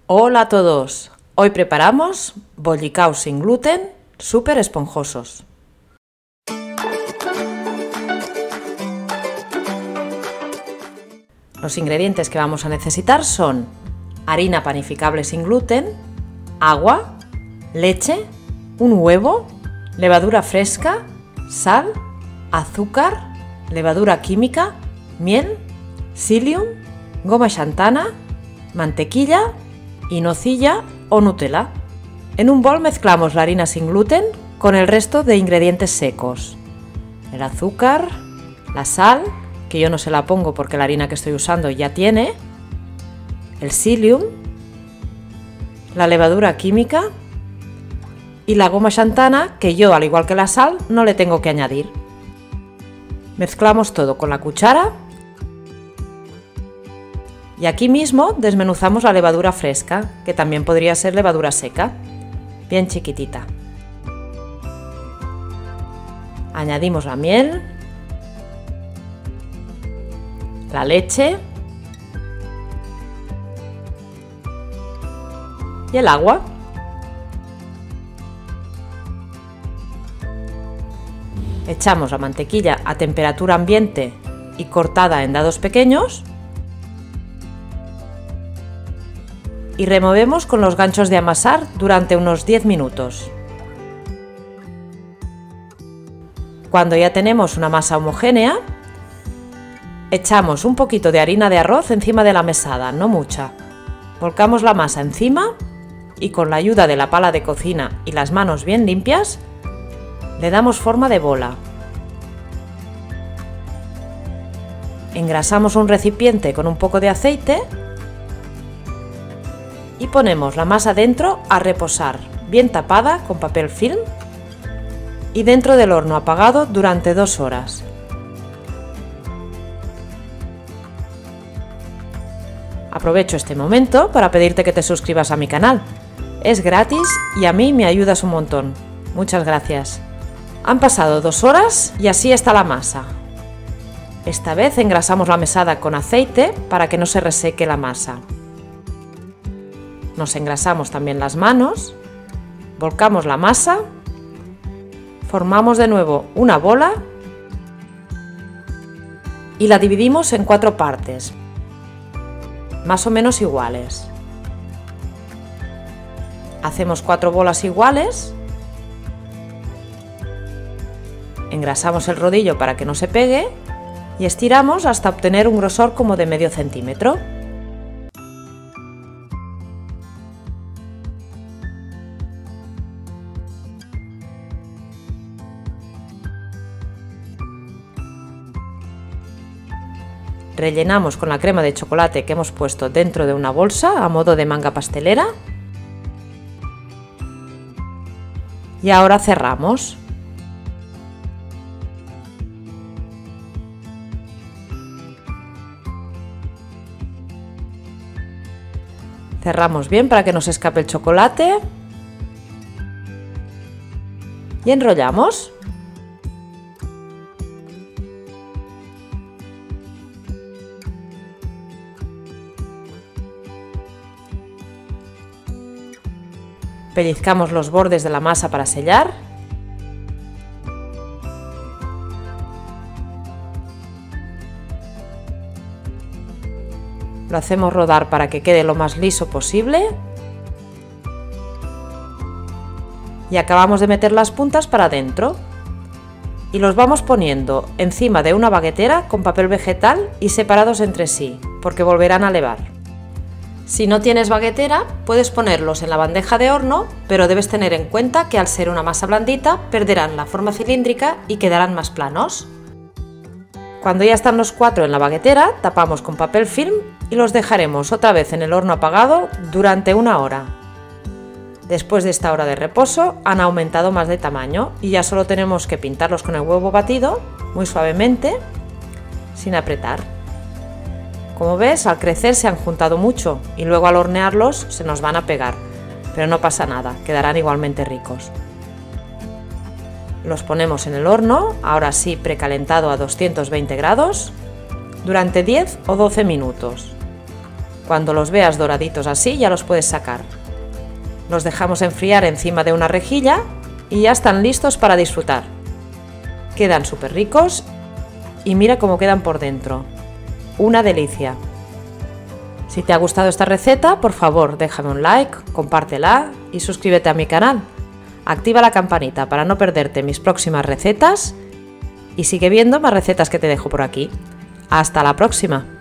Hola a todos, hoy preparamos bollicaos sin gluten súper esponjosos. Los ingredientes que vamos a necesitar son harina panificable sin gluten, agua, leche, un huevo, levadura fresca, sal, azúcar, levadura química, miel, psyllium, goma xantana, mantequilla y nocilla o Nutella. En un bol mezclamos la harina sin gluten con el resto de ingredientes secos. El azúcar, la sal, que yo no se la pongo porque la harina que estoy usando ya tiene, el psyllium, la levadura química y la goma xantana, que yo, al igual que la sal, no le tengo que añadir. Mezclamos todo con la cuchara y aquí mismo desmenuzamos la levadura fresca, que también podría ser levadura seca, bien chiquitita. Añadimos la miel, la leche y el agua. Echamos la mantequilla a temperatura ambiente y cortada en dados pequeños y removemos con los ganchos de amasar durante unos 10 minutos. Cuando ya tenemos una masa homogénea, echamos un poquito de harina de arroz encima de la mesada, no mucha. Volcamos la masa encima y con la ayuda de la pala de cocina y las manos bien limpias, le damos forma de bola. Engrasamos un recipiente con un poco de aceite y ponemos la masa dentro a reposar, bien tapada con papel film y dentro del horno apagado durante 2 horas. Aprovecho este momento para pedirte que te suscribas a mi canal. Es gratis y a mí me ayudas un montón. Muchas gracias. Han pasado 2 horas y así está la masa. Esta vez engrasamos la mesada con aceite para que no se reseque la masa. Nos engrasamos también las manos, volcamos la masa, formamos de nuevo una bola y la dividimos en 4 partes, más o menos iguales. Hacemos 4 bolas iguales, engrasamos el rodillo para que no se pegue y estiramos hasta obtener un grosor como de medio centímetro. Rellenamos con la crema de chocolate que hemos puesto dentro de una bolsa a modo de manga pastelera y ahora cerramos. Cerramos bien para que no se escape el chocolate y enrollamos. Pellizcamos los bordes de la masa para sellar. Lo hacemos rodar para que quede lo más liso posible. Y acabamos de meter las puntas para adentro. Y los vamos poniendo encima de una baguetera con papel vegetal y separados entre sí, porque volverán a levar. Si no tienes baguetera, puedes ponerlos en la bandeja de horno, pero debes tener en cuenta que al ser una masa blandita, perderán la forma cilíndrica y quedarán más planos. Cuando ya están los 4 en la baguetera, tapamos con papel film y los dejaremos otra vez en el horno apagado durante 1 hora. Después de esta hora de reposo, han aumentado más de tamaño y ya solo tenemos que pintarlos con el huevo batido, muy suavemente, sin apretar. Como ves, al crecer se han juntado mucho y luego al hornearlos se nos van a pegar, pero no pasa nada, quedarán igualmente ricos. Los ponemos en el horno, ahora sí precalentado a 220 grados, durante 10 o 12 minutos. Cuando los veas doraditos así ya los puedes sacar. Los dejamos enfriar encima de una rejilla y ya están listos para disfrutar. Quedan súper ricos y mira cómo quedan por dentro. Una delicia. Si te ha gustado esta receta, por favor déjame un like, compártela y suscríbete a mi canal. Activa la campanita para no perderte mis próximas recetas y sigue viendo más recetas que te dejo por aquí. ¡Hasta la próxima!